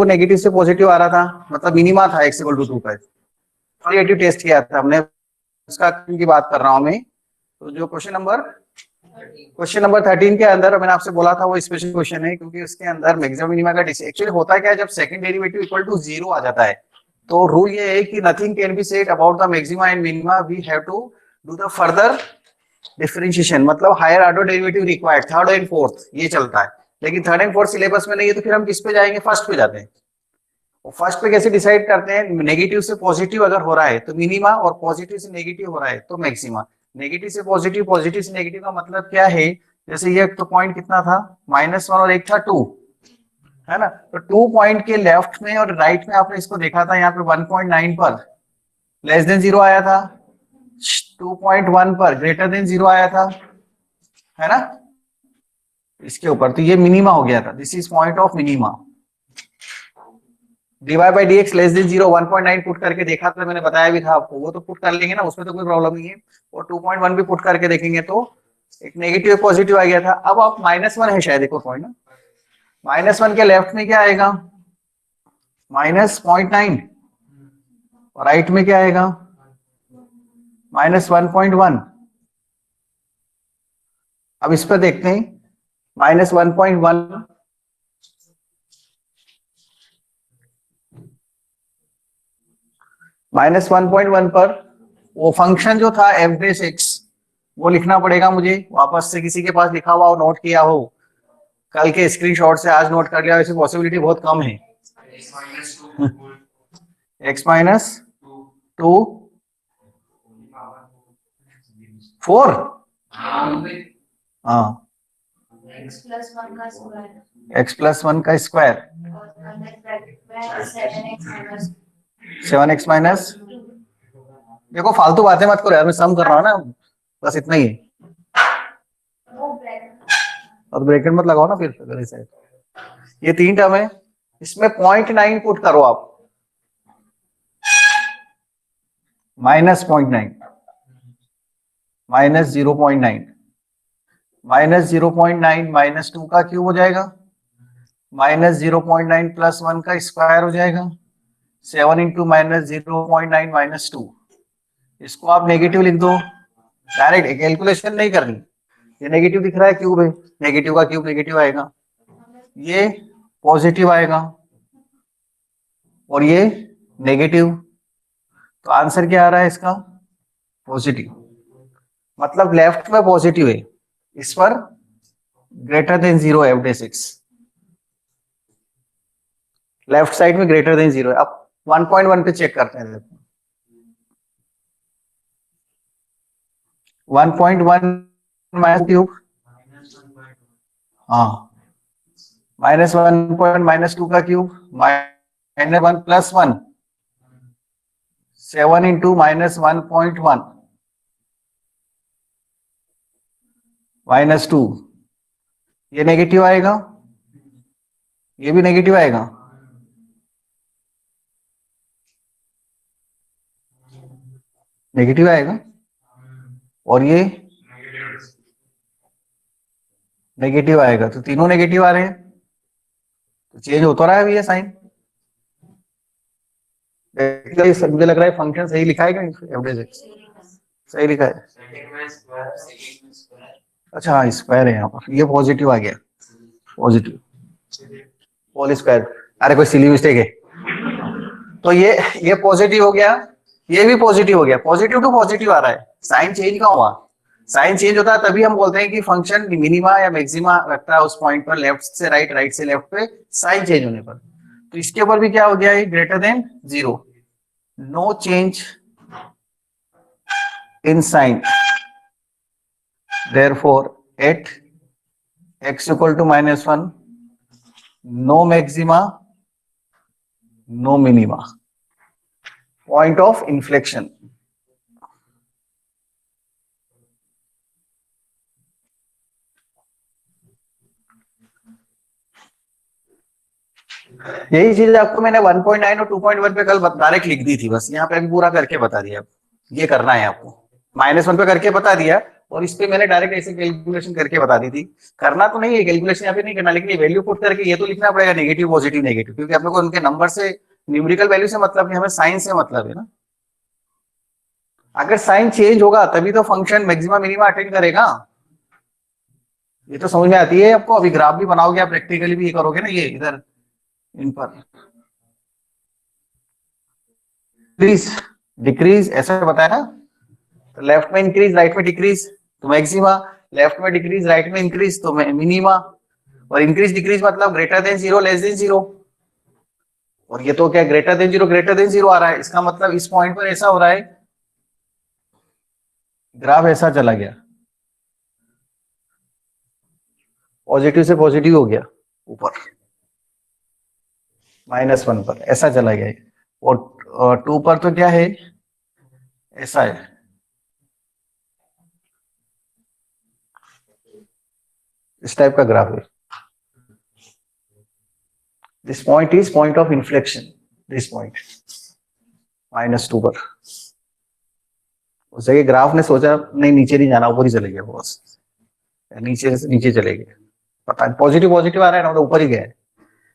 वो नेगेटिव से पॉजिटिव आ रहा था, मतलब मिनिमा था x इक्वल टू 2 पर। क्वालिटेटिव टेस्ट किया था हमने, उसका की बात कर रहा हूं मैं। तो जो क्वेश्चन नंबर 13 के अंदर मैंने आपसे बोला था वो स्पेशल क्वेश्चन है, क्योंकि उसके अंदर मैक्सिमम मिनिमा का एक्चुअली होता है क्या, जब सेकंड डेरिवेटिव इक्वल टू 0 आ जाता है तो रूल ये है कि nothing can be said about the maxima and minima, we have to do the further differentiation, मतलब higher order derivative required, third and fourth ये चलता है। लेकिन थर्ड एंड फोर्थ सिलेबस में नहीं है, तो फिर हम किस पे जाएंगे, फर्स्ट पे जाते हैं। फर्स्ट पे कैसे डिसाइड करते हैं, नेगेटिव से पॉजिटिव अगर हो रहा है तो मिनिमा, और पॉजिटिव से नेगेटिव हो रहा है तो मैक्सिमा। नेगेटिव से पॉजिटिव, पॉजिटिव से नेगेटिव का मतलब क्या है, जैसे ये तो पॉइंट कितना था -1 और एक था 2, है ना। तो 2 पॉइंट के लेफ्ट में और राइट में आपने इसको देखा था, यहाँ पे 1.9 पर लेस देन 0 आया था, 2.1 पर ग्रेटर देन 0 आया था, है ना, इसके ऊपर। तो ये मिनिमा हो गया था, this is point of minima. dy by D x less than 0, 1.9 put करके देखा था, मैंने बताया भी था आपको, वो तो पुट कर लेंगे ना, उसमें तो कोई प्रॉब्लम नहीं है। और 2.1 भी पुट करके देखेंगे तो एक नेगेटिव पॉजिटिव आ गया था। अब आप -1 है शायद, देखो पॉइंट ना, -1 के लेफ्ट में क्या आएगा, -0.9, और राइट में क्या आएगा, -1.1। अब इस पर देखते हैं, -1.1 -1.1 पर वो फंक्शन जो था f डैश x, वो लिखना पड़ेगा मुझे वापस से, किसी के पास लिखा हुआ हो, नोट किया हो, कल के स्क्रीनशॉट से आज नोट कर लिया, वैसे पॉसिबिलिटी बहुत कम है। x माइनस 2 4, हाँ, x प्लस 1 का स्क्वायर, 7x माइनस, देखो फालतू बातें मत करो यार, मैं सम कर रहा हूँ ना, बस इतना ही है, और ब्रैकेट मत लगाओ ना फिर अगर ऐसा है। ये 3 टर्म है, इसमें 0.9 पुट करो आप, -0.9, -0.9, -0.9 -2 का क्यूब हो जाएगा, -0.9 प्लस 1 का स्क्वायर हो जाएगा, 7 इंटू -0.9 -2। इसको आप नेगेटिव लिख दो, डायरेक्ट कैलकुलेशन नहीं करनी। ये नेगेटिव दिख रहा है, क्यूब है, नेगेटिव का क्यूब नेगेटिव आएगा, ये पॉजिटिव आएगा, और ये नेगेटिव। तो आंसर क्या आ रहा है इसका, पॉजिटिव, मतलब लेफ्ट में पॉजिटिव है, इस पर greater than 0 f dash x, left side में ग्रेटर देन 0 है। अब 1.1 पे चेक करते हैं, 1.1 माइनस क्यूब, हाँ, -1 -2 का क्यूब, -1 प्लस 1, 7 इंटू -1.1 -2, ये नेगेटिव आएगा, ये भी नेगेटिव आएगा, नेगेटिव आएगा, और ये नेगेटिव आएगा, तो तीनों नेगेटिव आ रहे हैं, तो चेंज होता रहा है ये साइन। मुझे लग रहा है फंक्शन सही लिखा है क्या, एवरेज सही लिखा है, अच्छा हाँ स्क्वायर है यहाँ पर, ये पॉजिटिव आ गया, पॉजिटिव होल स्क्वायर, अरे कोई सिली मिस्टेक है, तो ये पॉजिटिव हो गया, ये भी पॉजिटिव हो गया, पॉजिटिव टू पॉजिटिव आ रहा है, साइन चेंज का हुआ। साइन चेंज होता है तभी हम बोलते हैं कि फंक्शन मिनिमा या मैक्सिमा रखता है उस पॉइंट पर, लेफ्ट से राइट, राइट से लेफ्ट पे साइन चेंज होने पर। तो इसके ऊपर भी क्या हो गया है, greater than 0, no change in sign, therefore at x equal to -1 no maxima no minima, point of inflection। यही चीज आपको मैंने 1.9 और 2.1 पे कल डायरेक्ट लिख दी थी, बस यहाँ पे अभी पूरा करके बता दिया, ये करना है आपको, -1 पे करके बता दिया, और इस पे मैंने डायरेक्ट ऐसे कैलकुलेशन करके बता दी थी। करना तो नहीं है कैलकुलेशन यहाँ पे नहीं करना, लेकिन ये वैल्यू पुट करके ये तो लिखना पड़ेगा नेगेटिव पॉजिटिव नेगेटिव, क्योंकि अपने को उनके नंबर से न्यूमेरिकल वैल्यू से मतलब नहीं, हमें साइन से मतलब है ना। अगर साइन चेंज होगा तभी तो फंक्शन मैक्सिमा मिनिमा अटेंड करेगा। ये तो समझ में आती है आपको। अभी ग्राफ भी बनाओगे आप, प्रैक्टिकली भी ये करोगे ना, ये इधर इन पर इंक्रीज डिक्रीज ऐसा बताया ना, तो लेफ्ट में इंक्रीज राइट में डिक्रीज तो मैक्सिमा, लेफ्ट में डिक्रीज राइट में इंक्रीज तो मिनिमा। और इंक्रीज डिक्रीज मतलब greater than zero less than zero, और ये तो क्या ग्रेटर देन जीरो आ रहा है, इसका मतलब इस पॉइंट पर ऐसा हो रहा है, ग्राफ ऐसा चला गया, पॉजिटिव से पॉजिटिव हो गया ऊपर -1 पर ऐसा चला गया। और 2 पर तो क्या है, ऐसा है। इस टाइप का ग्राफ है। This point is point of inflection, this point -2 पर। उस जगह ग्राफ ने सोचा नहीं नीचे नहीं जाना, ऊपर ही चले गया बॉस, नीचे से नीचे चले गए। पता नहीं पॉजिटिव पॉजिटिव आ रहा है ना, मतलब ऊपर ही गया,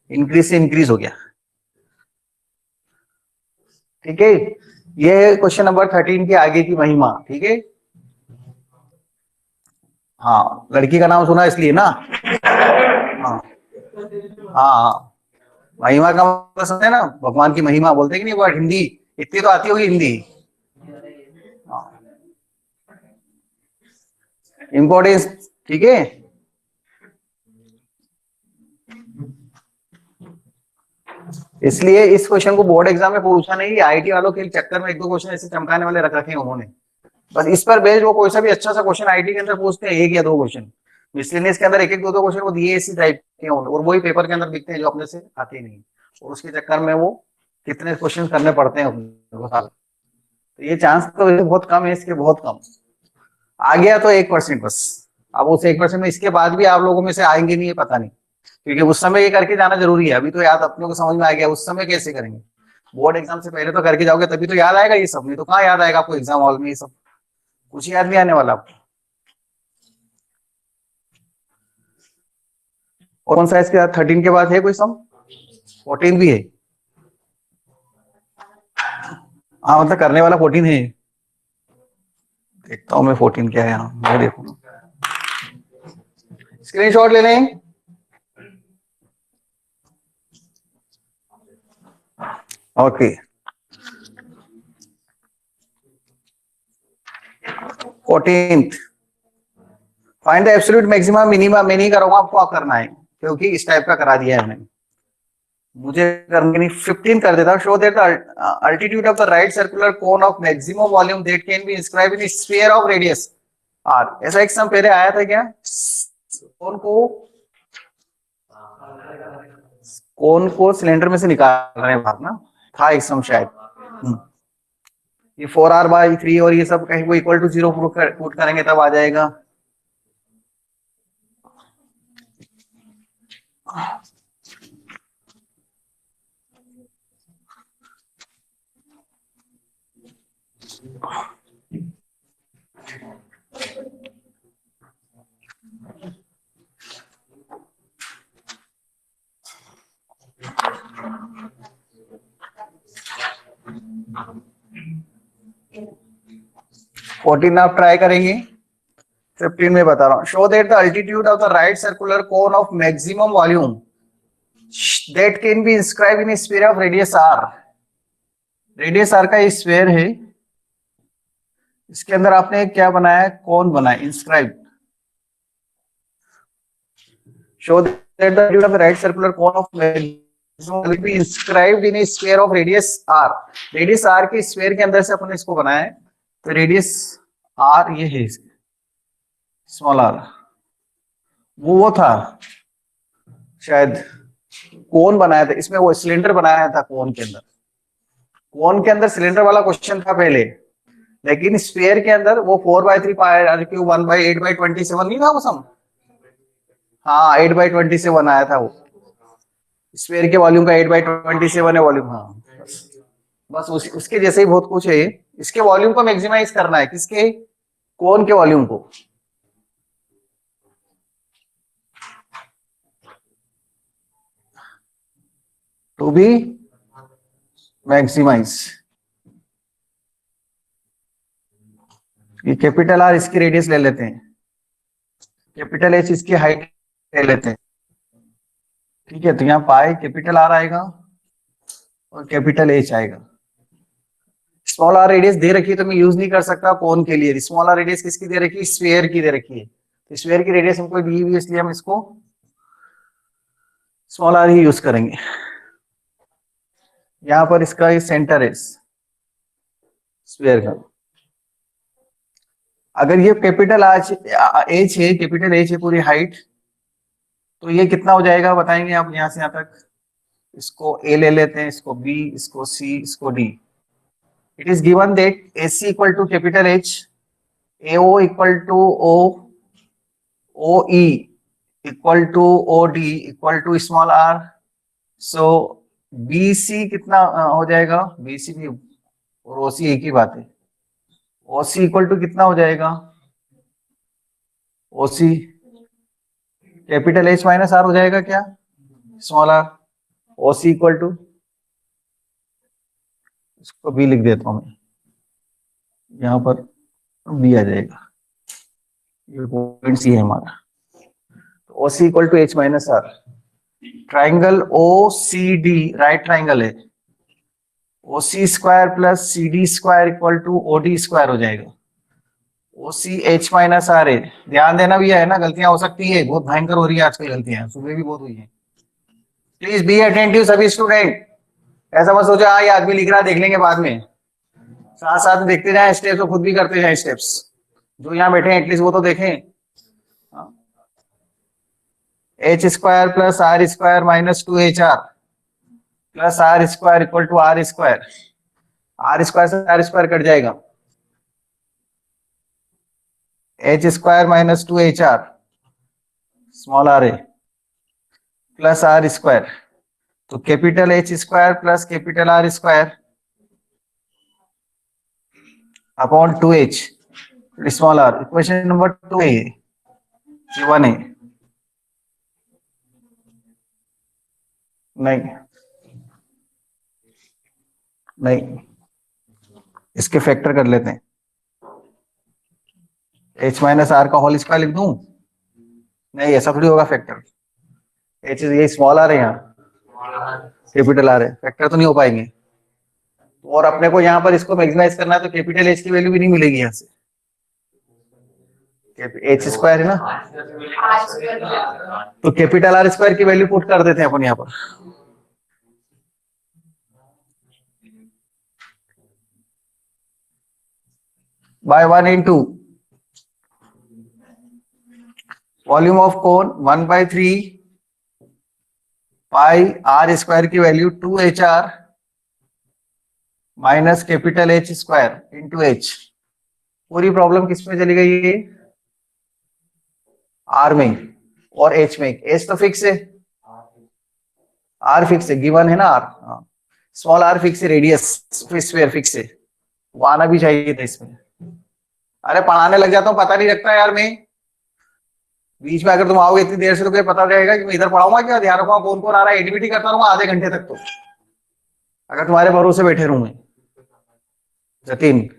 इंक्रीज से इंक्रीज हो गया। ठीक है, ये क्वेश्चन नंबर 13 के आगे की महिमा। ठीक है, हाँ लड़की का नाम सुना इसलिए ना। हाँ हाँ हाँ, महिमा का मतलब समझे ना, भगवान की महिमा बोलते कि नहीं वर्ड, हिंदी इतनी तो आती होगी हिंदी। इम्पोर्टेंस, ठीक है। इसलिए इस क्वेश्चन को बोर्ड एग्जाम में पूछा नहीं, आईटी वालों के चक्कर में एक दो क्वेश्चन ऐसे चमकाने वाले रख रखे हैं उन्होंने। बस इस पर बेस्ड वो कोई सा भी अच्छा सा क्वेश्चन आईटी के अंदर पूछते हैं, एक या दो क्वेश्चन। मिसलेनियस के अंदर एक एक दो दो क्वेश्चन वो दिए इसी टाइप के, और वही पेपर के अंदर दिखते हैं जो अपने से आते नहीं, और उसके चक्कर में वो कितने क्वेश्चन करने पड़ते हैं अपने को साल। तो ये चांस तो बहुत कम है इसके, बहुत कम। आ गया तो 1% बस। अब उस 1% में इसके बाद भी आप लोगों में से आएंगे नहीं, ये पता नहीं, क्योंकि उस समय ये करके जाना जरूरी है। अभी तो याद अपने को समझ में आ गया, उस समय कैसे करेंगे, बोर्ड एग्जाम से पहले तो करके जाओगे तभी तो याद आएगा ये सब, नहीं तो कहाँ याद आएगा आपको एग्जाम हॉल में ये सब, कुछ याद नहीं आने वाला आपको। और कौन सा इसके बाद 13 के बाद है कोई सम, 14 भी है। हाँ मतलब करने वाला 14 है। देखता हूँ मैं 14 क्या है यहाँ, मैं देखूँ, स्क्रीनशॉट ले लें। Okay 14th, find the absolute maximum minima. मैं नहीं करूंगा, आपको आप करना है, क्योंकि इस टाइप का करा दिया है मैंने, मुझे करने नहीं। 15 कर देता हूँ। Show that the altitude of the right circular cone of maximum volume that can be inscribe in sphere of radius R. ऐसा एक सम पहले आया था क्या, कोन को सिलेंडर में से निकाल रहे हैं बाहर ना, था एक सम शायद। ये 4r/3 और ये सब कहीं को इक्वल टू 0 पुट करेंगे तब आ जाएगा। फोर्टीन आप ट्राई करेंगे, 15 में बता रहा हूँ। Show that the altitude of the right circular cone of maximum volume that can be inscribe in sphere of radius R. Radius R का स्फीयर है, इसके अंदर आपने क्या बनाया, कौन बनाया, inscribe. Show that the altitude of the right circular cone of maximum will be inscribed in sphere of radius R. Radius R के स्फीयर के अंदर से अपने इसको बनाया है, तो रेडियस आर ये है, स्मॉल आर वो था शायद, कोन बनाया था इसमें, वो सिलेंडर बनाया था कोन के अंदर। कोन के अंदर सिलेंडर वाला क्वेश्चन था पहले, लेकिन स्फीयर के अंदर वो 4/3 पाई r क्यूब 1/8/27 नहीं था वो सम। हाँ 8/27 आया था वो, स्फीयर के वॉल्यूम का 8/27 है वॉल्यूम। हाँ बस उसके जैसे ही बहुत कुछ है। इसके वॉल्यूम को मैक्सिमाइज करना है, किसके, कोन के वॉल्यूम को टू बी मैक्सिमाइज। ये कैपिटल आर इसकी रेडियस ले लेते हैं, कैपिटल एच इसकी हाइट ले लेते हैं, ठीक है। तो यहाँ पाई कैपिटल आर आएगा और कैपिटल एच आएगा। स्मॉल आर रेडियस दे रखी है तो मैं यूज नहीं कर सकता कोन के लिए। स्मॉल आर रेडियस किसकी दे रखी है, स्फीयर की दे रखी है। तो स्फीयर की रेडियस हमको दी हुई है, इसलिए हम इसको स्मॉल आर ही यूज करेंगे। यहां पर इसका ये सेंटर है स्फीयर का। अगर ये कैपिटल एच है, कैपिटल एच है पूरी हाइट, तो ये कितना हो जाएगा बताएंगे आप यहां से यहां तक। इसको ए ले लेते हैं, इसको बी, इसको सी, इसको D. It is given that AC equal to capital H, AO equal to O, OE equal to OD equal to small R. So BC कितना हो जाएगा, BC भी और OC एक ही बात है। OC इक्वल टू कितना हो जाएगा, OC capital H minus R हो जाएगा क्या, small R. OC equal to, इसको B लिख देता हूं मैं, यहां पर B आ जाएगा, ये पॉइंट C है हमारा। तो OC equal to H minus R. Triangle OCD right triangle है, OC square plus CD square equal to OD square हो जाएगा। OC H माइनस आर है। ध्यान देना भी है ना, गलतियां हो सकती है, बहुत भयंकर हो रही है आजकल गलतियां, सुबह भी बहुत हुई है। प्लीज बी अटेंटिव सभी स्टूडेंट। ऐसा मत सोचो हाँ ये आदमी लिख रहा है देख लेंगे बाद में, साथ साथ में देखते जाए स्टेप्स, तो खुद भी करते जाए स्टेप्स। जो यहाँ बैठे हैं एटलीस्ट वो तो देखें। H square plus R square minus 2HR plus R square equal to R square. R square से R स्क्वायर कट जाएगा, H square minus 2HR small r है प्लस R स्क्वायर। तो capital H square plus capital R square upon 2H small r। Equation number 2 है ये 1 है, नहीं नहीं, इसके फैक्टर कर लेते हैं। H माइनस आर का होल स्क्वायर लिख दूं, नहीं ऐसा थोड़ी होगा फैक्टर। H ये स्मॉल आर है, यहाँ कैपिटल आर है, फैक्टर तो नहीं हो पाएंगे। और अपने को यहाँ पर इसको मैक्सिमाइज करना है तो कैपिटल H की वैल्यू भी नहीं मिलेगी यहाँ से, H स्क्वायर है ना, तो कैपिटल R स्क्वायर की वैल्यू पुट कर देते हैं अपन यहाँ पर। By 1 into volume of cone 1/3 pi R square की value 2HR minus capital H square into H। पूरी प्रॉब्लम किस में चली गई है, R में और H में। H तो फिक्स है, R फिक्स है, गिवन है ना R। स्मॉल r फिक्स है, रेडियस स्फीयर फिक्स है, वो आना भी चाहिए था इसमें। अरे पढ़ाने लग जाता हूँ पता नहीं लगता यार, मैं बीच में अगर तुम आओगे इतनी देर से तो क्या पता रहेगा कि मैं इधर पढ़ाऊंगा क्या, ध्यान रखूंगा कौन कौन आ रहा है, एक्टिविटी करता रहूंगा आधे घंटे तक। तो अगर तुम्हारे भरोसे बैठे रहूं मैं। Jatin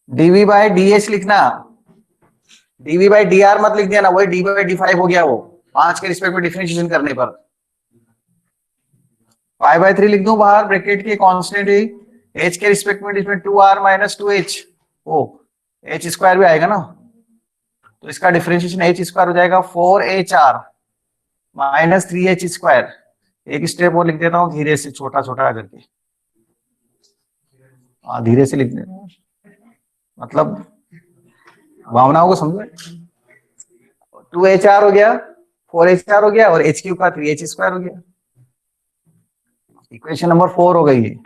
D V by D H लिखना, डीवी बाय डी आर मत लिख दिया ना, वही डी बाय डी 5 हो गया वो 5 के रिस्पेक्ट में डिफरेंशिएशन करने पर। 5/3 लिख दूं बाहर ब्रैकेट के, कांस्टेंट है h के रिस्पेक्ट में, इसमें 2r माइनस 2h, ओ h स्क्वायर भी आएगा ना, तो इसका डिफरेंशिएशन h स्क्वायर हो जाएगा 4HR माइनस 3h स्क्वायर। एक स्टेप और लिख देता हूँ धीरे से, छोटा छोटा करके, धीरे से लिख देना, मतलब भावनाओं को समझो। 2HR हो गया, 4HR हो गया और h क्यूब का 3h स्क्वायर हो गया। इक्वेशन नंबर 4 हो गई है।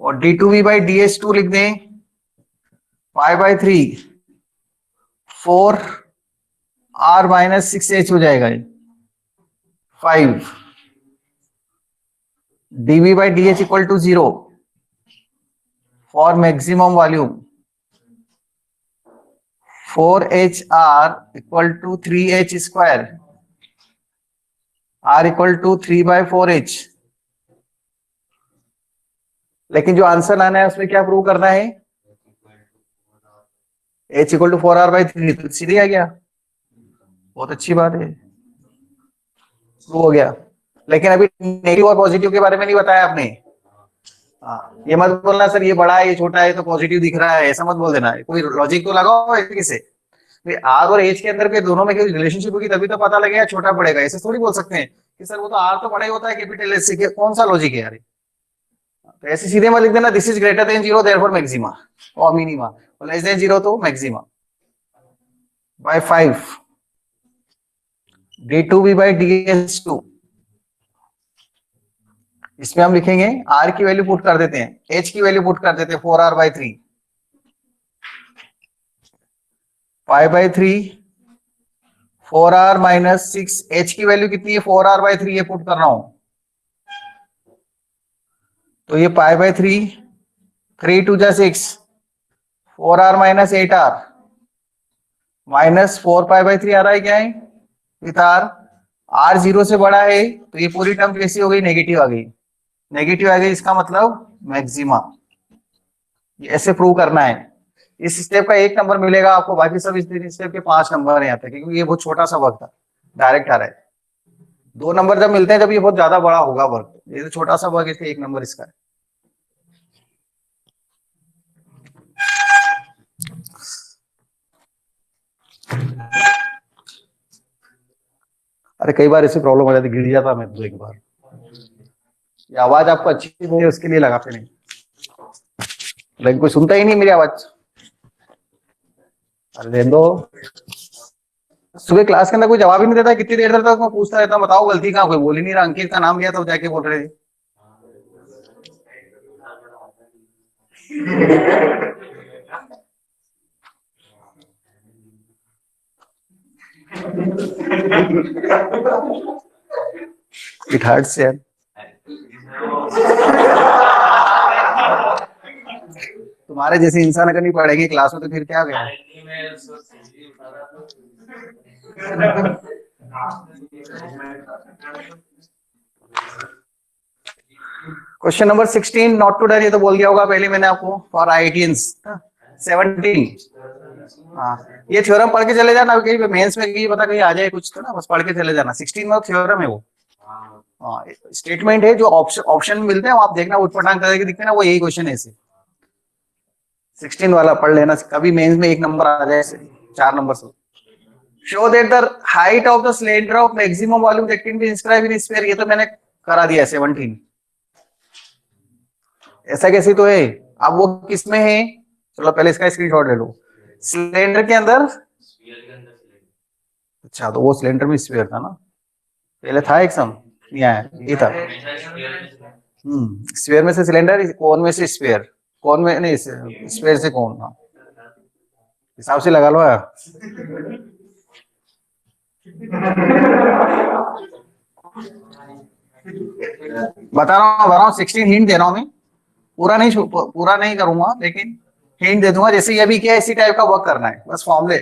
और d2v बाई ds2 लिख दें 5/3 4r माइनस 6h हो जाएगा 5। dv by ds equal to 0, for maximum volume 4HR equal to 3H square, R equal to 3/4H। लेकिन जो आंसर आना है उसमें क्या प्रूव करना है? H इक्वल टू 4R/3, तो सीधे आ गया, बहुत अच्छी बात है, प्रूव हो गया। लेकिन अभी नेगेटिव और पॉजिटिव के बारे में नहीं बताया आपने। हाँ, ये मत बोलना सर ये बड़ा है ये छोटा है तो पॉजिटिव दिख रहा है, ऐसा मत बोल देना, कोई लॉजिक तो लगाओ इसके से। आर और एच के अंदर के दोनों में कोई रिलेशनशिप होगी तभी तो पता लगेगा छोटा पड़ेगा, ऐसे थोड़ी बोल सकते हैं कि सर वो तो आर तो बड़ा ही होता है कैपिटल एस से, कौन सा लॉजिक है यार। तो ऐसे सीधे मत लिख देना this is greater than zero therefore maxima और मिनिमा, और लेस देन जीरो तो maxima by 5 d2b by ds2। इसमें हम लिखेंगे आर की वैल्यू पुट कर देते हैं, एच की वैल्यू पुट कर देते हैं 4R/3, 5/3 4R माइनस 6, एच की वैल्यू कितनी है 4R/3 ये पुट कर रहा हूं, तो ये π/3 3 2 जा 6 4R माइनस 8R माइनस 4π/3 आ रहा है क्या है विथ आर। आर जीरो से बड़ा है तो ये पूरी टर्म कैसी हो गई, नेगेटिव आ गई, नेगेटिव आ गई इसका मतलब मैक्सिमा। ये ऐसे प्रूव करना है। इस स्टेप का 1 नंबर मिलेगा आपको, बाकी सब इस स्टेप के 5 नंबर है यहाँ पे, क्योंकि ये बहुत छोटा सा वर्क था, डायरेक्ट आ रहा है। 2 नंबर जब मिलते हैं जब ये बहुत ज्यादा बड़ा होगा वर्क, ये तो छोटा सा वर्क, इसलिए 1 नंबर इसका है। अरे कई बार ऐसी प्रॉब्लम हो जाती, गिर जाता मैं तो एक बार, ये आवाज आपको अच्छी नहीं है उसके लिए लगाते नहीं, लेकिन कोई सुनता ही नहीं मेरी आवाज। अरे रहने दो, सुबह क्लास के अंदर कोई जवाब ही नहीं देता, कितनी देर तक मैं पूछता रहता हूँ बताओ गलती कहाँ, कोई बोल ही नहीं रहा, अंकित का नाम लिया तो जाके बोल रहे थे। इट हर्ट्स यार। तुम्हारे जैसे इंसान अगर नहीं पढ़ेंगे क्लास में तो फिर क्या गया। क्वेश्चन नंबर 16 नॉट टू डर, ये तो बोल दिया होगा पहले मैंने आपको, फॉर आईआईटियंस 17। हाँ, ये थ्योरम पढ़ के चले जाना, कहीं मेंस में कहीं पता कहीं आ जाए कुछ तो ना, बस पढ़ के चले जाना। 16 में थ्योरम है वो, हाँ स्टेटमेंट है, जो ऑप्शन ऑप्शन मिलते हैं आप देखना, उठपटांग करके दिखते हैं ना, वो यही क्वेश्चन है ऐसे। 16 वाला पढ़ लेना, कभी मेंस में 1 नंबर आ जाए, 4 नंबर से। Show that the height of the cylinder of maximum volume that can B inscribed in sphere, ये तो मैंने करा दिया 17। ऐसा कैसे तो है, अब वो किस में है, चलो पहले इसका स्क्रीनशॉट ले लो। सिलेंडर के अंदर, अच्छा तो वो सिलेंडर में स्फीयर था ना, पहले था एक सम, नहीं आया ये था। स्फीयर में से सिलेंडर, कोन में से स्फीयर, कोन में नहीं स्फीयर से कोन, हाँ हिसाब से लगा लो यार। बता रहा हूँ 16 हिंट दे रहा हूँ मैं, पूरा नहीं करूंगा लेकिन हिंट दे दूंगा, जैसे ये भी क्या इसी टाइप का वर्क करना है, बस फॉर्मूले।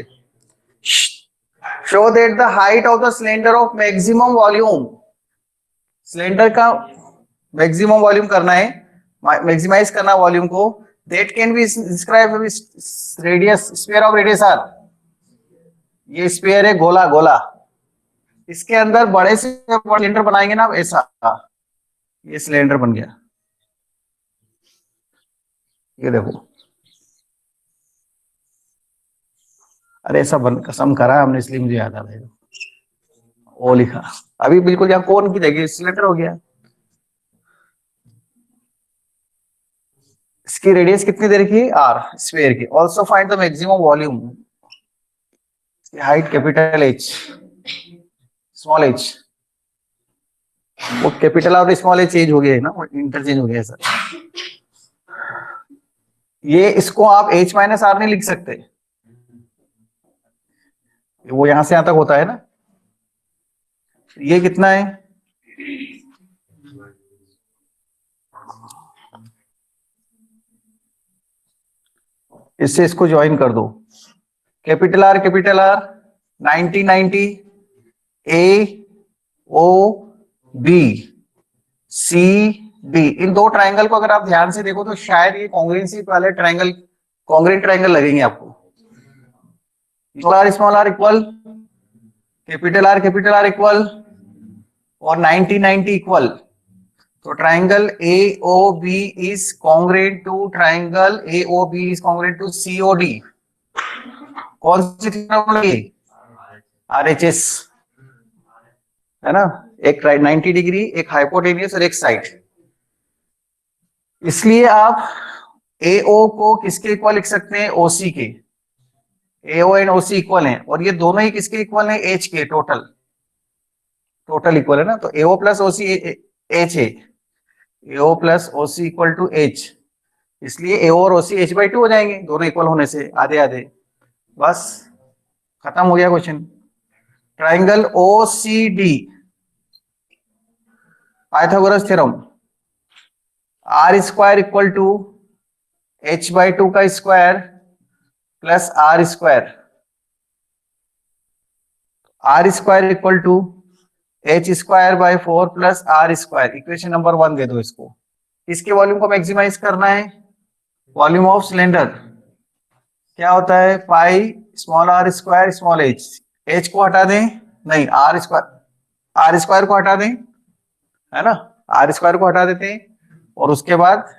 Show that the height of the cylinder of maximum volume, cylinder का मैक्सिमम वॉल्यूम करना है, मैक्सिमाइज करना वॉल्यूम को, that can be describe radius, sphere of radius R. ये स्फीयर है गोला गोला, इसके अंदर बड़े से बड़ा सिलेंडर बनाएंगे ना ऐसा, ये सिलेंडर बन गया, ये देखो। अरे ऐसा कसम करा हमने इसलिए मुझे याद आ रहा है, ओ लिखा अभी बिल्कुल, यहाँ कौन की जगह सिलेंडर हो गया। इसकी रेडियस कितनी दे रखी है आर स्फीयर की। Also find the maximum volume, height capital H small H, वो कैपिटल और स्मॉल एच चेंज हो गया है ना, इंटरचेंज हो गया है सर। ये इसको आप h माइनस आर नहीं लिख सकते, वो यहां से यहां तक होता है ना, ये कितना है, इससे इसको ज्वाइन कर दो, कैपिटल आर 1990 ए ओ बी सी डी, इन दो ट्राइंगल को अगर आप ध्यान से देखो तो शायद ये कॉन्ग्रुएंसी वाले ट्राइंगल, कॉन्ग्रुएंट ट्राइंगल लगेंगे आपको। Small R equal capital R equal और 90 इक्वल, तो triangle AOB is congruent to triangle AOB is congruent to COD। कौन सी लगी? RHS है ना, एक 90 डिग्री, एक हाइपोटेन्यूस और एक साइड। इसलिए आप AO को किसके इक्वल लिख सकते हैं? OC के। AO एंड OC इक्वल हैं, और ये दोनों ही किसके इक्वल हैं? H के। टोटल इक्वल है ना, तो AO प्लस OC H है, AO plus OC equal to H, इसलिए AO और OC H/2 हो जाएंगे, दोनों इक्वल होने से आधे आधे, बस खत्म हो गया question. Triangle OCD, Pythagoras theorem, R square equal to H/2 का square plus R square, R square equal to H square by 4 plus R square, equation number 1 दे दो इसको। इसके वॉल्यूम को मैक्सिमाइज करना है, वॉल्यूम ऑफ सिलेंडर क्या होता है? Pi small r square small h को हटा दें, नहीं r स्क्वायर को हटा दें, है ना, r स्क्वायर को हटा देते हैं, और उसके बाद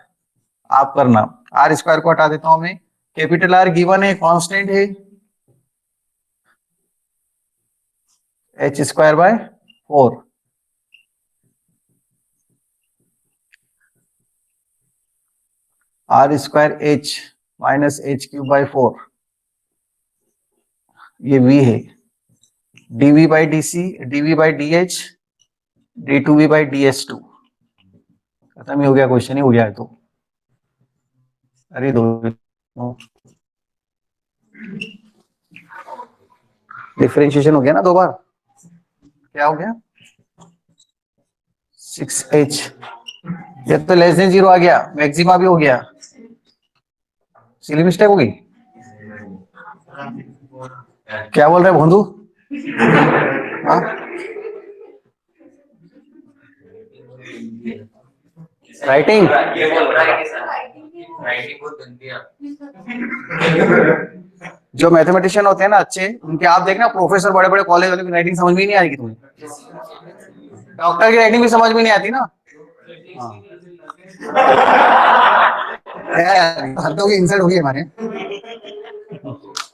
आप करना, r स्क्वायर को हटा देता हूं मैं, कैपिटल R गिवन है, कांस्टेंट है, h square by 4, R square h minus h³ by 4, ये v है, dv by dc, dv by dh, d2v by ds2। खत्म ही हो गया, क्वेश्चन ही हो गया है। तो अरे दो डिफरेंशिएशन हो गया ना दो बार, क्या हो गया? 6h, ये तो लेस देन 0 आ गया, मैक्सिमा भी हो गया, सिली मिस्टेक हो गई। क्या बोल रहे भोंदू? राइटिंग जो मैथमेटिशियन होते हैं ना अच्छे, उनके आप देखना, प्रोफेसर बड़े बड़े कॉलेज वाले की राइटिंग समझ में ही नहीं आएगी तुम्हें, डॉक्टर की राइटिंग भी समझ में नहीं आती ना। हल्कों की इंसल्ट होगी हमारे।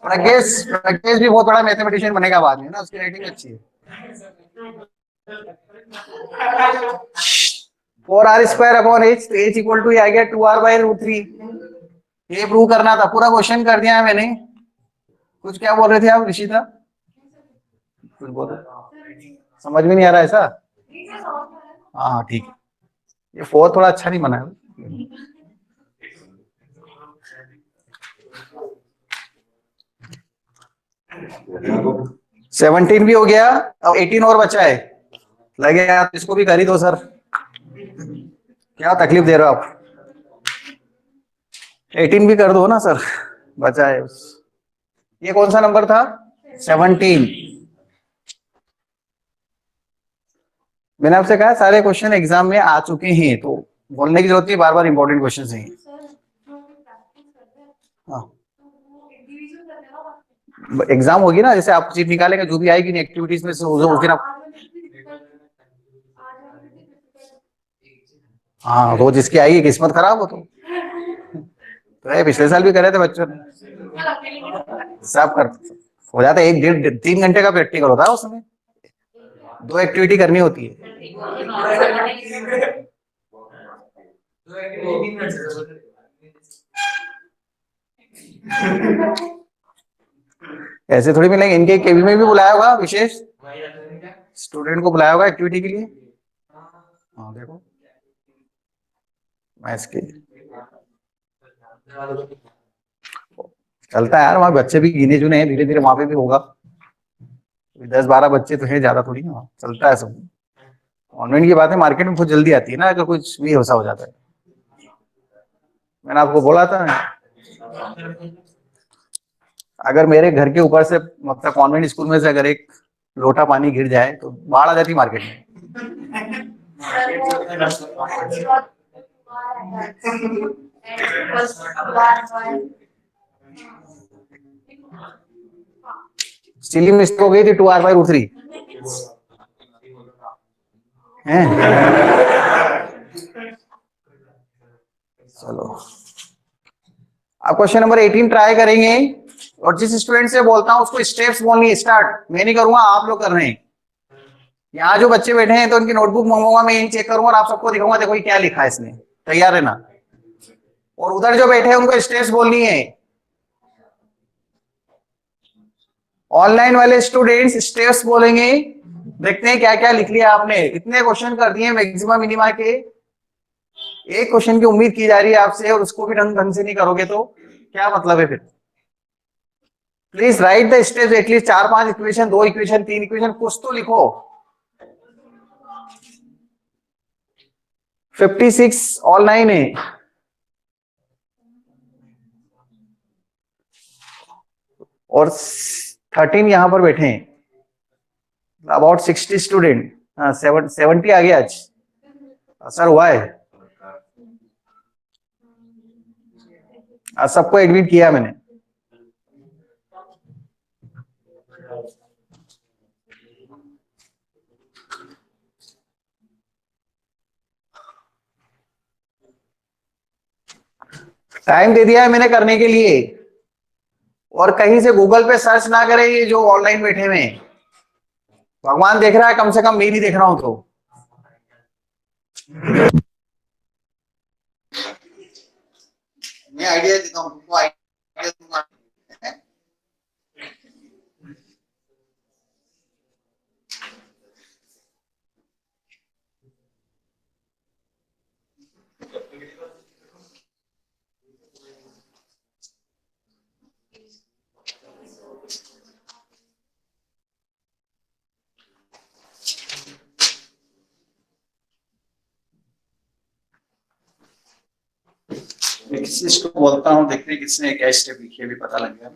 प्रज्ञेश भी बहुत बड़ा मैथमेटिशियन बनेगा बाद में ना, उसकी राइटिंग अच्छी है। 4r स्क्वायर अपॉन h, तो h इक्वल टू आ गया 2r बाई √3। ये प्रूव करना था, पूरा क्वेश्चन कर दिया है मैंने। कुछ क्या बोल रहे थे आप ऋषिता? कुछ बोल रहे, समझ में नहीं आ रहा ऐसा? हाँ ठीक है, ये 4 थोड़ा अच्छा नहीं बना है। 17 भी हो गया, अब 18 और बचा है, लगे आप इसको भी कर ही दो सर, क्या तकलीफ दे रहे हो आप? 18 भी कर दो ना सर, बचा है। ये कौन सा नंबर था? 17। मैंने आपसे कहा सारे क्वेश्चन एग्जाम में आ चुके हैं, तो बोलने की जरूरत नहीं, बार बार इंपॉर्टेंट क्वेश्चन हैं। हाँ, एग्जाम होगी ना, जैसे आप चीज निकालेंगे जो भी आएगी एक्टिविटीज में से उस दिन आप, हाँ वो जिसकी आएगी किस्मत खराब हो तो पिछले साल भी करे थे बच्चों ने, सब कर हो जाता है। 1-1.5-3 घंटे का प्रैक्टिकल होता है, उसमें 2 एक्टिविटी करनी होती है। ऐसे थोड़ी मिलेंगे, इनके केवी में भी बुलाया होगा, विशेष स्टूडेंट को बुलाया होगा एक्टिविटी के लिए। हाँ देखो मैथ्स के चलता है यार, वहां बच्चे भी गिने चुने हैं, धीरे धीरे वहां पे भी होगा। 10-12 बच्चे तो हैं, ज्यादा थोड़ी ना, चलता है सब। ऑनलाइन की बात है, मार्केट में बहुत जल्दी आती है ना, अगर कुछ भी ऐसा हो जाता है। मैंने आपको बोला था अगर मेरे घर के ऊपर से मतलब कॉन्वेंट स्कूल में से अगर एक लोटा पानी गिर जाए तो बाढ़ आ जाती मार्केट में। सिली मिस्टेक हो गई थी 2R/√3 हैं। चलो अब क्वेश्चन नंबर 18 ट्राई करेंगे, और जिस स्टूडेंट से बोलता हूं उसको स्टेप्स बोलनी स्टार्ट, मैं नहीं करूंगा, आप लोग कर रहे हैं। यहाँ जो बच्चे बैठे हैं तो उनकी नोटबुक मंगवाऊंगा, मैं यही चेक करूंगा और आप सबको दिखाऊंगा, देखो ये क्या लिखा है इसने, तैयार है ना। और उधर जो बैठे हैं उनको स्टेप्स बोलनी है। ऑनलाइन वाले स्टूडेंट्स स्टेप्स बोलेंगे। देखते हैं क्या क्या लिख लिया आपने, इतने क्वेश्चन कर दिए मैक्सिमम मिनिमा के, एक क्वेश्चन की उम्मीद की जा रही है आपसे और उसको भी ढंग ढंग से नहीं करोगे तो क्या मतलब है फिर। Please right the steps, at least 4-5 equation, 2 equation, 3 equation, कुछ तो लिखो। 56 ऑनलाइन है। और 13 यहां पर बैठे हैं, अबाउट 60 स्टूडेंट। हाँ 70 आ गया आज, असर हुआ है। आज सबको एडमिट किया मैंने। टाइम दे दिया है मैंने करने के लिए, और कहीं से गूगल पे सर्च ना करें ये जो ऑनलाइन बैठे हुए हैं। भगवान देख रहा है, कम से कम मैं नहीं देख रहा हूं तो। मैं आइडिया देता हूं तुमको, आइडिया दूंगा। मैं किसी को बोलता हूँ, देखते हैं किसने क्या स्टेप लिखी है, भी पता लग गया।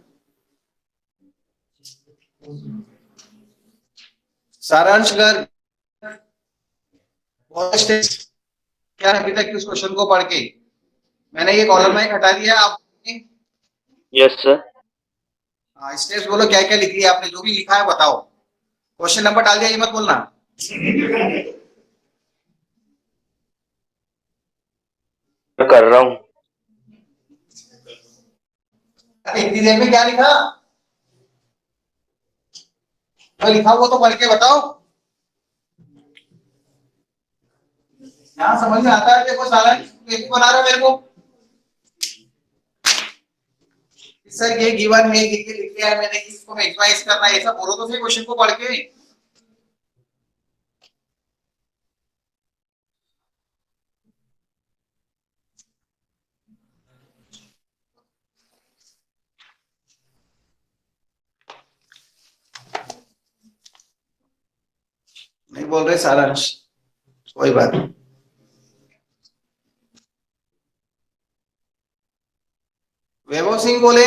सारांश कर क्या अभी तक उस क्वेश्चन को पढ़ के मैंने ये कॉलम में हटा दिया आप। Yes sir. हाँ स्टेप्स बोलो, क्या क्या लिख लिया आपने, जो भी लिखा है बताओ। क्वेश्चन नंबर डाल दिया ये मत बोलना। कर रहा हूँ। इतनी देर में क्या लिखा, तो लिखा हुआ तो पढ़ के बताओ। यहाँ समझ में आता है, देखो सारा बना रहा मेरे को, सर ये गिवन है, ये लिख लिया है मैंने, इसको मैक्सिमाइज करना है, ऐसा बोलो तो सही क्वेश्चन को पढ़ के। नहीं बोल रहे सारांश, कोई बात नहीं। वैभव सिंह बोले,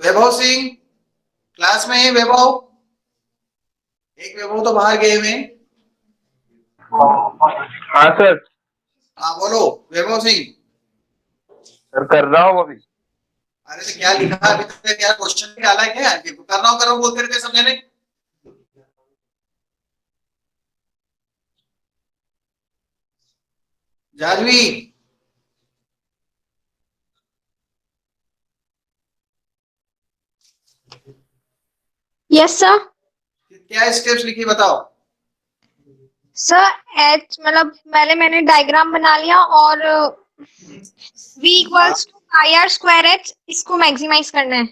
वैभव सिंह क्लास में है वैभव, एक वैभव तो बाहर गए हुए। हाँ सर। हाँ बोलो वैभव सिंह। सर कर रहा हूँ अभी। अरे तो क्या लिखा अभी तक, क्या क्वेश्चन भी डाला है क्या, कर रहा हूँ बोलते रहते सब जने। Jahnavi yes sir. क्या स्टेप्स लिखी बताओ। सर एच मतलब पहले मैंने डायग्राम बना लिया, और v equals to pi R square H, इसको मैक्सिमाइज करना है।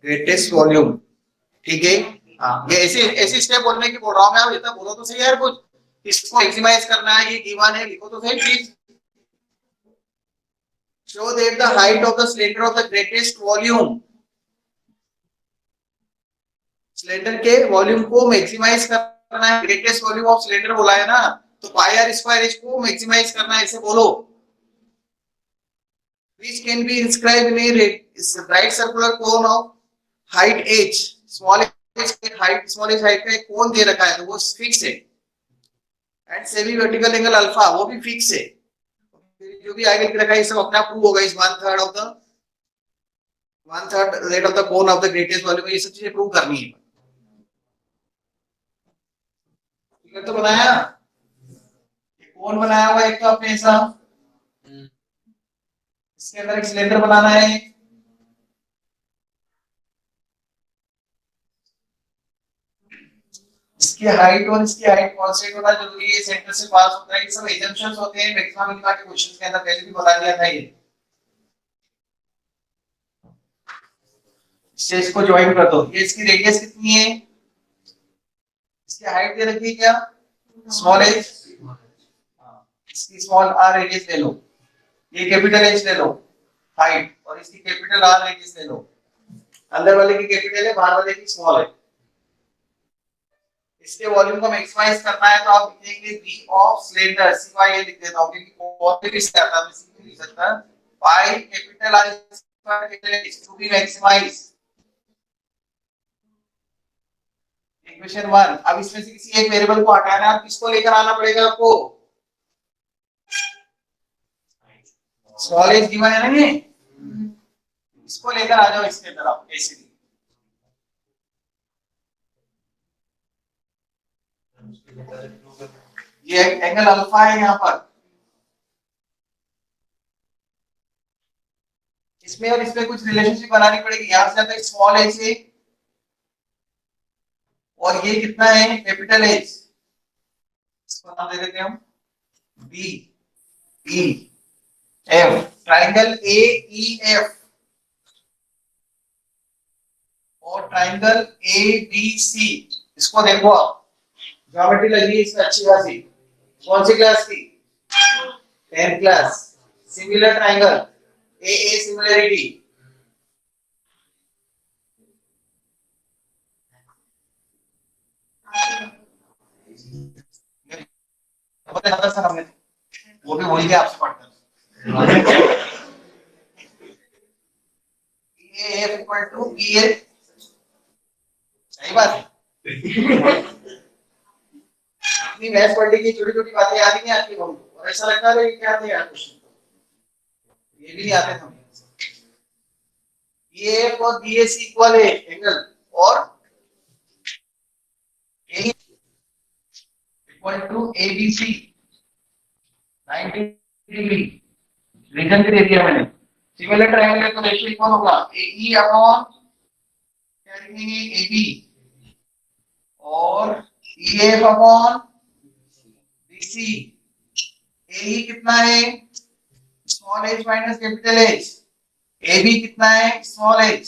ग्रेटेस्ट वॉल्यूम, ठीक है। हाँ ये ऐसी ऐसी स्टेप बोलने की बोल रहा हूँ मैं, आप इतना बोलो तो सही यार कुछ। इसको मैक्सिमाइज करना है, ये गिवन है, लिखो तो सही please. Show that the height of the cylinder of the greatest volume, cylinder के वॉल्यूम को मैक्सिमाइज करना है, ग्रेटेस्ट वॉल्यूम ऑफ सिलेंडर बोला है ना, तो पाई आर स्क्वायर एच को मैक्सिमाइज करना है, ऐसे बोलो। which can be inscribed in a right circular cone of height h. Small h height का एक कोन दे रखा है तो वो फिक्स है, and semi vertical angle alpha वो भी फिक्स है। जो भी आगे लिख रखा है ये सब अपने आप प्रूव होगा इस 1/3 rate of the cone of the greatest value में, ये सब चीजें प्रूव करनी है। तो बनाया कोन बनाया हुआ एक तो आपने ऐसा, इसके अंदर एक सिलेंडर बनाना है, इसकी हाइट और इसकी हाइट कांस्टेंट होना जरूरी है, सेंटर से पास होता है, ये सब एजम्पशंस होते हैं मैक्सिमम इनका के क्वेश्चंस के अंदर पहले भी बता दिया था ये। इससे इसको ज्वाइन कर दो, ये इसकी रेडियस कितनी है, इसकी हाइट दे रखी है क्या, स्मॉल एच, इसकी स्मॉल आर रेडियस ले लो, ये कैपिटल एच ले लो हाइट, और इसकी कैपिटल आर रेडियस ले लो, अंदर वाले की कैपिटल है बाहर वाले की स्मॉल है। इसके वॉल्यूम को मैक्सिमाइज करना है तो आप लिखेंगे बी ऑफ सिलेंडर, सिवाय ये लिख देता हूं क्योंकि और भी इससे आता है, इसी लिख सकता है by capital R capital H to be maximise. Equation 1, अब इसमें से किसी एक वेरिएबल को हटाना है, किसको लेकर आना पड़ेगा आपको, स्मॉल एच गिवन है ना, ये इसको लेकर आ जाओ इसके अंदर आप ऐसे। ये एंगल अल्फा है यहाँ पर, इसमें और इसमें कुछ रिलेशनशिप बनानी पड़ेगी, यहां से आता है स्मॉल एच है और ये कितना है कैपिटल एच, इसको नाम दे देते हैं हम B E F, triangle A E F और ट्राइंगल ए बी सी। इसको देखो आप, ज्योमेट्री लगी है इसमें अच्छी खासी, कौन सी क्लास की, 10th class. Similar triangle A similarity, sir हमने वो भी वही आपसे पढ़ते एफ इक्वल टू बी ए, सही बात है। इतनी मैथ्स पढ़ने की छोटी छोटी बातें याद ही नहीं आती हमको, और ऐसा लगता है कि क्या आते यार क्वेश्चन, ये भी नहीं आते थे। ये एफ और बी ए सी इक्वल है एंगल, और A equal to A B C 90 degree, reason भी दे दिया मैंने। सिमिलर ट्रायंगल का रेशियो इक्वल होगा AE अपॉन क्या लिखेंगे AB और EF अपॉन BC। AE कितना है small h minus capital H, AB कितना है स्मॉल h,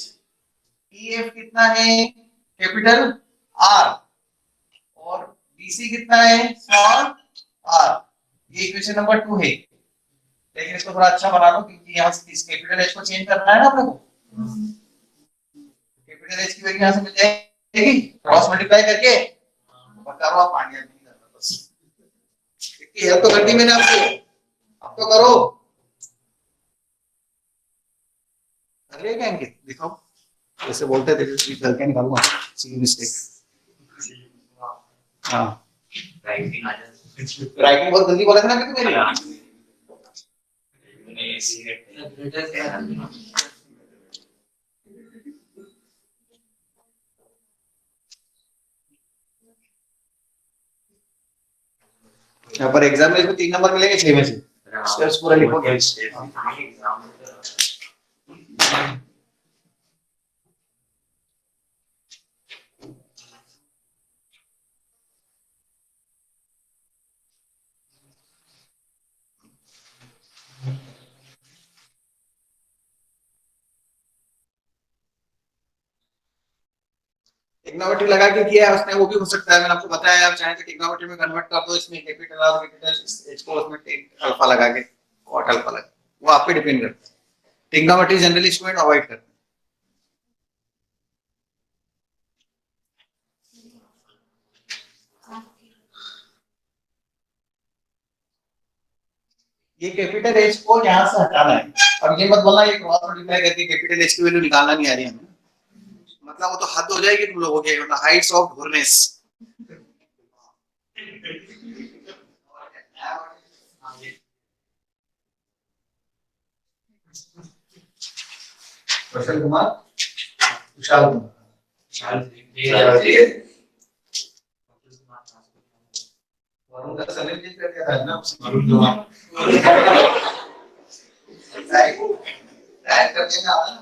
EF कितना है कैपिटल R और BC कितना है स्मॉल r। ये इक्वेशन नंबर 2 है, लेकिन इसको थोड़ा अच्छा बना लो क्योंकि यहाँ से इस कैपिटल एच को चेंज करना है ना अपने को, कैपिटल एच की वैल्यू यहाँ से मिल जाएगी क्रॉस मल्टीप्लाई करके, करो आप पानी नहीं करना बस, इसकी हेल्प तो कर दी मैंने आपको, अब तो करो, कर लिया क्या इनके, दिखाओ जैसे बोलते थे करके निकालूंगा सी मिस्टेक। हाँ राइटिंग बहुत जल्दी बोला था ना मेरी, यहाँ पर एग्जाम में इसको 3 नंबर मिलेंगे 6 में से, स्टेप्स पूरा लिखोगे। टिग्नोमेट्री लगा के किया है उसने, वो भी हो सकता है, मैंने आपको बताया, आप चाहे तो टिग्नोमेट्री में कन्वर्ट कर दो, इसमें कैपिटल आर कैपिटल एच को उसमें अल्फा लगा के कॉट अल्फा लगा, वो आप पे डिपेंड करता है। टिग्नोमेट्री जनरली स्टूडेंट अवॉइड करते हैं। ये कैपिटल एच को यहाँ से हटाना है। अब ये मत बोलना ये क्रॉस मल्टीप्लाई करके कैपिटल एच की वैल्यू निकालना नहीं आ रही हमें, मतलब वो तो हद हो जाएगी तुम लोगों के, मतलब हाइट्स ऑफ घुरनेस। कौशल कुमार, विशाल कुमार, वरुण का सलीम जी का क्या था ना, वरुण कुमार टाइप करके ना आना।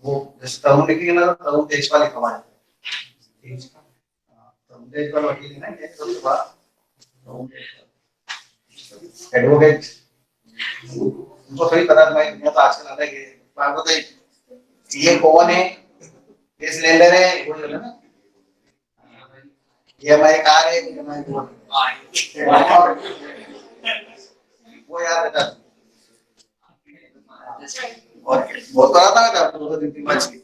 वो जैसे तरुण लिखेंगे ना, तरुण तेजपाल लिखा हुआ है, तरुण तेजपाल वकील है ना, ये सबसे बाद एडवोकेट, उनको सही पता है, मैं तो आजकल आता है कि बात होता है ये कौन है, ये सिलेंडर है, वो जो है ना, ये हमारी कार है, ये हमारी वो याद रहता है। और बहुत बड़ा था मैं तो 2-3 बच के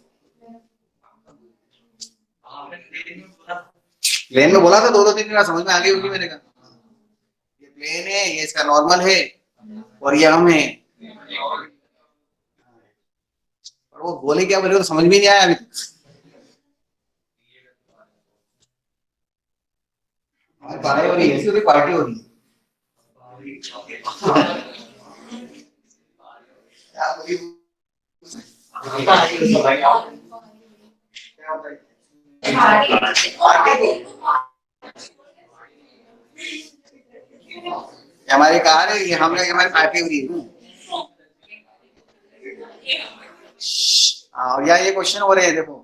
प्लेन में बोला था 2-3 बार, समझ में आ गई होगी मेरे का, ये प्लेन है, ये इसका नॉर्मल है और ये हम है, और वो बोले क्या बोले तो समझ में नहीं आया अभी तक। हमारी पढ़ाई हो रही है, इसकी पार्टी हो रही है। हमारी कार है, ये हमारी पार्टी हो रही है। हाँ, या ये क्वेश्चन हो रहे हैं देखो,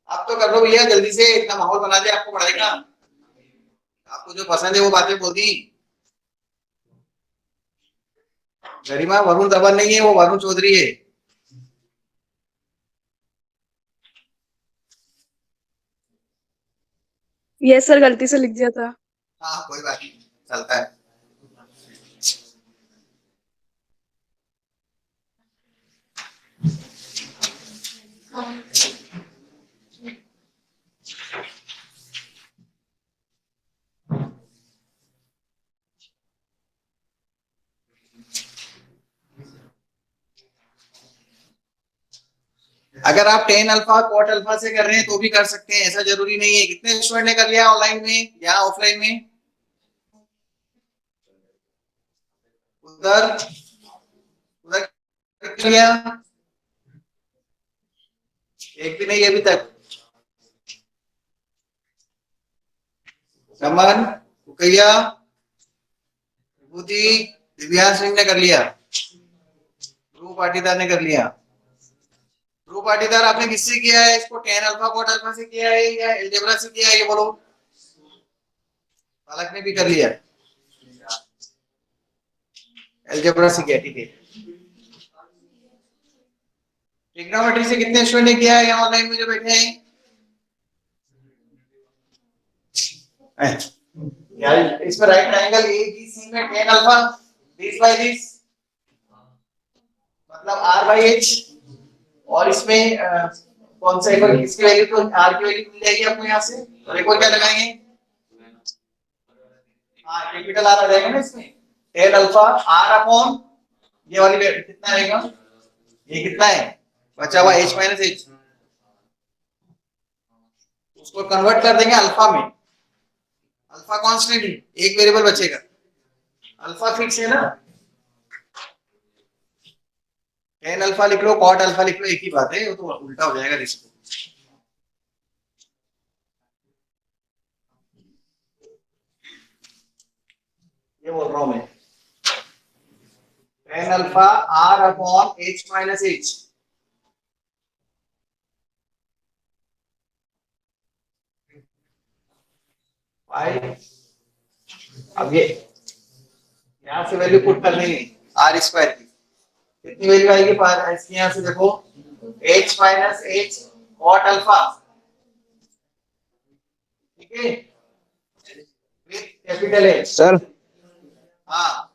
आप तो कर लो भैया जल्दी से, इतना माहौल बना दे आपको पढ़ाई का, आपको जो पसंद है वो बातें बोल दी। गरिमा वरुण धवन नहीं है, वो वरुण चौधरी है। ये सर गलती से लिख दिया था। हाँ कोई बात नहीं, चलता है। अगर आप टेन अल्फा क्वाट अल्फा से कर रहे हैं तो भी कर सकते हैं, ऐसा जरूरी नहीं है। कितने स्टूडेंट ने कर लिया ऑनलाइन में या ऑफलाइन में? उधर उधर किया एक भी नहीं अभी तक। रमन, कुकैया, विभूति, दिव्यांश सिंह ने कर लिया, ध्रुव पाटीदार ने कर लिया। ध्रुव पाटीदार आपने किससे किया है इसको? टेन अल्फा क्वाट अल्फा से किया है या अलजेब्रा से किया है, ये बोलो। बालक ने भी कर लिया, अलजेब्रा से किया, ठीक है। ट्रिग्नोमेट्री से कितने स्टूडेंट ने किया है यहाँ ऑनलाइन में जो बैठे हैं? यार इसमें राइट ट्रायंगल एबीसी में tan alpha this by this मतलब आर बाय एच, और इसमें कौन सा एक और इसकी वैल्यू तो आर की वैल्यू मिल जाएगी आपको यहाँ से, और एक और क्या लगाएंगे? हाँ कैपिटल आर आ जाएगा ना इसमें, टेन अल्फा आर अपॉन ये वाली वैल्यू कितना रहेगा, ये कितना है बचा हुआ h माइनस एच, उसको कन्वर्ट कर देंगे अल्फा में। अल्फा कांस्टेंट है, एक वेरिएबल बचेगा, अल्फा फिक्स है ना, टेन अल्फा लिख लो कॉट अल्फा लिख लो, एक ही बात है, वो तो उल्टा हो जाएगा रिस्क। ये बोल रहा हूं मैं, tan alpha R upon h minus H, अब ये यहां से वैल्यू पुट कर देंगे आर स्क्वायर की, कितनी वैल्यू आएगी इसकी? यहां से देखो h minus H cot alpha, ठीक है, कैपिटल एच। सर हाँ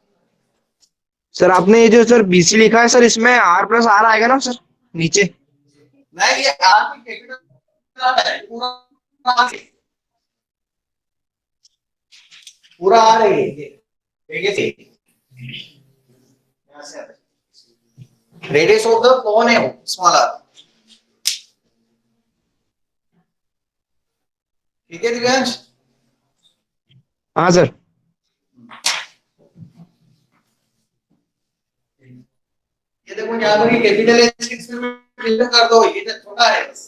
सर आपने ये जो सर बीसी लिखा है सर, इसमें आर प्लस आर आएगा ना सर नीचे? नहीं, ये आर की कैपिटल है, पूरा आ रही है ये रेडियस ऑफ द कौन है वो स्मॉल आर। ठीक है दिव्यांश। हाँ सर। ये देखो यहाँ पर कैपिटल एच के रिस्पेक्ट में डिफरेंशिएट कर दो, ये तो छोटा है बस।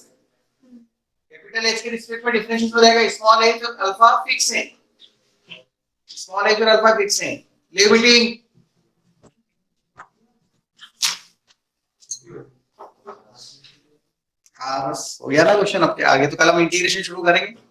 कैपिटल एच के रिस्पेक्ट में डिफरेंशिएट हो जाएगा, स्मॉल एच और अल्फा फिक्स है, स्मॉल एच और अल्फा फिक्स है। लिमिटिंग हाँ बस हो गया ना क्वेश्चन। अब क्या आगे तो कल हम इंटीग्रेशन शुरू करेंगे।